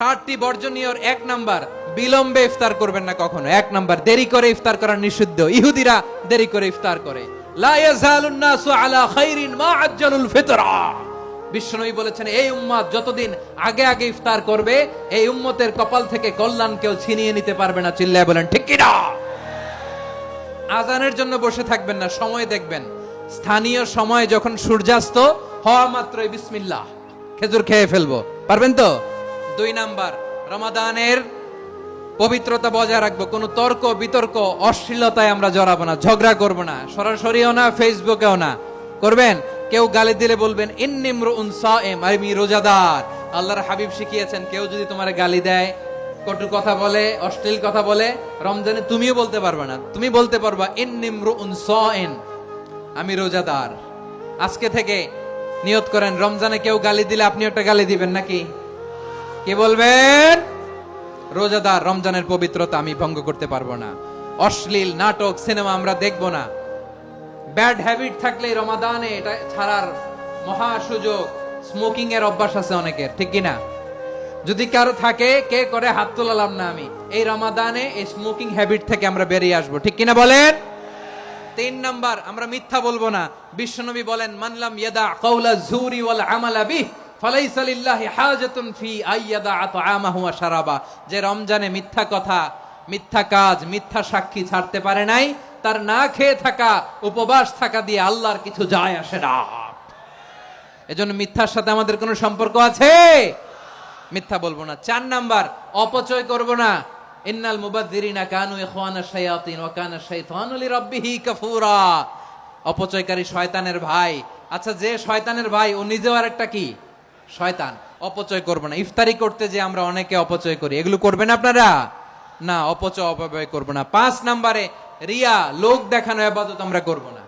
8টি বর্জনীয়র 1 নাম্বার, বিলম্বে ইফতার করবেন না কখনো। 1 নাম্বার, দেরি করে ইফতার করা নিষিদ্ধ। ইহুদিরা দেরি করে ইফতার করে। লা ইয়াজালুন নাসু আলা খাইরিন মা আজ্জালুল ফিতরা। বিশ্বনবী বলেছেন, এই উম্মত যতদিন আগে আগে ইফতার করবে, এই উম্মতের কপাল থেকে কল্যাণ কেউ ছিনিয়ে নিতে পারবে না। চিল্লায় বলেন ঠিক কি না? আজানের জন্য বসে থাকবেন না, সময় দেখবেন। স্থানীয় সময় যখন সূর্যাস্ত হওয়া মাত্রই বিসমিল্লাহ, খেজুর খেয়ে ফেলবো। পারবেন তো? 2 নাম্বার, রমাদানের পবিত্রতা বজায় রাখবো। কোনো তর্ক বিতর্ক অশ্লীলতায় আমরা জড়াবো না, ঝগড়া করবো না, সরাসরিও না, ফেসবুকেও না। করবেন? কেউ গালি দিলে বলবেন ইন্নিমরুন সায়েম, আমি রোজাদার। আল্লাহর হাবিব শিখিয়েছেন, কেউ যদি তোমার গালি দেয়, কটু কথা বলে, অশ্লীল কথা বলে, রমজানে তুমিও বলতে পারবে না। তুমি বলতে পারবা ইন্নিমরুন সায়েম, আমি রোজাদার। আজকে থেকে নিয়ত করেন, রমজানে কেউ গালি দিলে আপনি একটা গালি দিবেন নাকি? কি বলবেন? রোজাদার, রমজানের পবিত্রতা আমি ভঙ্গ করতে পারবো না। অশ্লীল নাটক সিনেমা আমরা দেখবো না। ব্যাড হ্যাবিট থাকলে রমাদানে এটা ছাড়ার মহা সুযোগ। স্মোকিং এর অভ্যাস আছে অনেকের, ঠিক কিনা? যদি কারো থাকে, কে করে হাত তোলালাম না আমি। এই রমাদানে এই স্মোকিং হ্যাবিট থেকে আমরা বেরিয়ে আসবো, ঠিক কিনা বলেন? 3 নাম্বার, আমরা মিথ্যা বলবো না। বিশ্বনবী বলেন, মানলাম ইয়াদা কাওলা যুরি ওয়াল আমালা বিহ ফালাইসা লিল্লাহি হাজাতুন ফি আইয়াদা তাআমাহু ওয়া শারাবা। যে রমজানে মিথ্যা কথা, মিথ্যা কাজ, মিথ্যা সাক্ষী ছাড়তে পারে নাই, তার না খেয়ে থাকা, উপবাস থাকা দিয়ে আল্লাহর কিছু যায় আসে না। এজন্য মিথ্যার সাথে আমাদের কোনো সম্পর্ক আছে? মিথ্যা বলবো না। 4 নাম্বার, অপচয় করব না। ইন্নাল মুবাযযিরিনা কানু ইখওয়ানাশ শায়াতিন ওয়া কানা শাইতানু লিরাব্বিহি কাফুরা। অপচয়কারী শয়তানের ভাই। আচ্ছা, যে শয়তানের ভাই, ও নিজেও আরেকটা কি? শয়তান। অপচয় করব না। ইফতারি করতে যে আমরা অনেকে অপচয় করি, এগুলো করবেন আপনারা না। অপচয় অপব্যয় করব না। 5 নাম্বারে, রিয়া, লোক দেখানো ইবাদত আমরা করব না।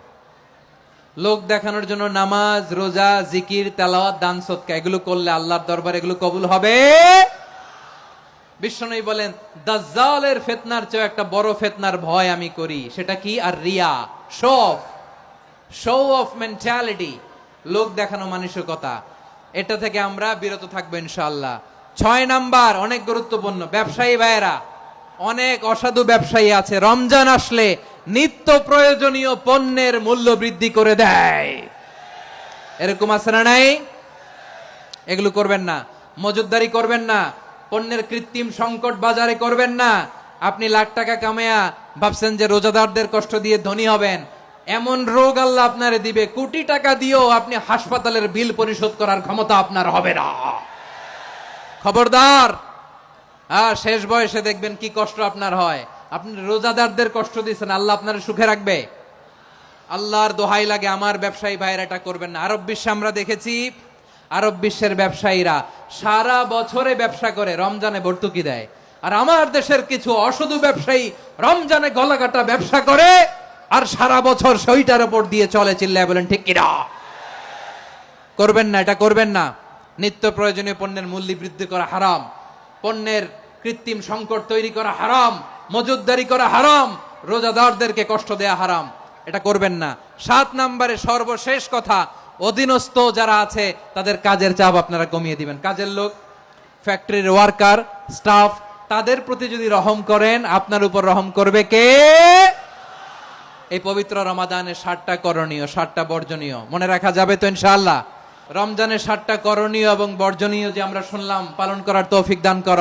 লোক দেখানোর জন্য নামাজ, রোজা, জিকির, তেলাওয়াত, দান সদকা এগুলো করলে আল্লাহর দরবারে এগুলো কবুল হবে। বিশ্বনবী বলেন, দাজ্জালের ফিতনার চেয়ে একটা বড় ফিতনার ভয় আমি করি। সেটা কি? আর রিয়া, শো অফ মেন্টালিটি, লোক দেখানো মানসিকতা। এটা থেকে আমরা বিরত থাকবো ইনশাআল্লাহ। 6 নাম্বার, অনেক গুরুত্বপূর্ণ। ব্যবসায়ী ভাইয়েরা, অনেক অসাধু ব্যবসায়ী আছে, রমজান আসলে নিত্য প্রয়োজনীয় পণ্যের মূল্য বৃদ্ধি করে দেয়। এরকম আছে না নাই? এগুলো করবেন না। মজুদদারি করবেন না। পণ্যের কৃত্রিম সংকট বাজারে করবেন না। আপনি লাখ টাকা কামায়া ভাবছেন যে রোজাদারদের কষ্ট দিয়ে ধনী হবেন। এমন রোগ আল্লাহ আপনারে দিবে, কোটি টাকা দিয়েও আপনি হাসপাতালের বিল পরিশোধ করার ক্ষমতা আপনার হবে না। খবরদার। শেষ বয়সে দেখবেন কি কষ্ট আপনার হয়। আপনি রোজাদারদের কষ্ট দিচ্ছেন, আল্লাহ আপনার সুখে রাখবে? আল্লাহর দোহাই লাগে, আমার ব্যবসায়ী ভাইয়েরা এটা করবেন না। আরব বিশ্বে আমরা দেখেছি, আরব বিশ্বের ব্যবসায়ীরা সারা বছরে ব্যবসা করে, রমজানে ভর্তুকি দেয়। আর আমার দেশের কিছু অসাধু ব্যবসায়ী রমজানে গলাকাটা ব্যবসা করে আর সারা বছর সইটার উপর দিয়ে চলে। চিল্লায় বলেন ঠিক কিনা? করবেন না, এটা করবেন না। নিত্য প্রয়োজনীয় পণ্যের মূল্য বৃদ্ধি করা হারাম। পণ্যের কৃত্রিম সংকট তৈরি করা হারাম। মজুদদারি করা হারাম। রোজাদারদেরকে কষ্ট দেয়া হারাম। এটা করবেন না। 7 নাম্বারে, সর্বশেষ কথা, অধীনস্থ যারা আছে তাদের কাজের চাপ আপনারা কমিয়ে দিবেন। কাজের লোক, ফ্যাক্টরির ওয়ার্কার, স্টাফ, তাদের প্রতি যদি রহম করেন, আপনার উপর রহম করবে কে? এই পবিত্র রমাদানের 7টা করণীয়, 7টা বর্জনীয় মনে রাখা যাবে তো ইনশাআল্লাহ? রমজানের 7টা করণীয় এবং বর্জনীয় যে আমরা শুনলাম, পালন করার তৌফিক দান করো।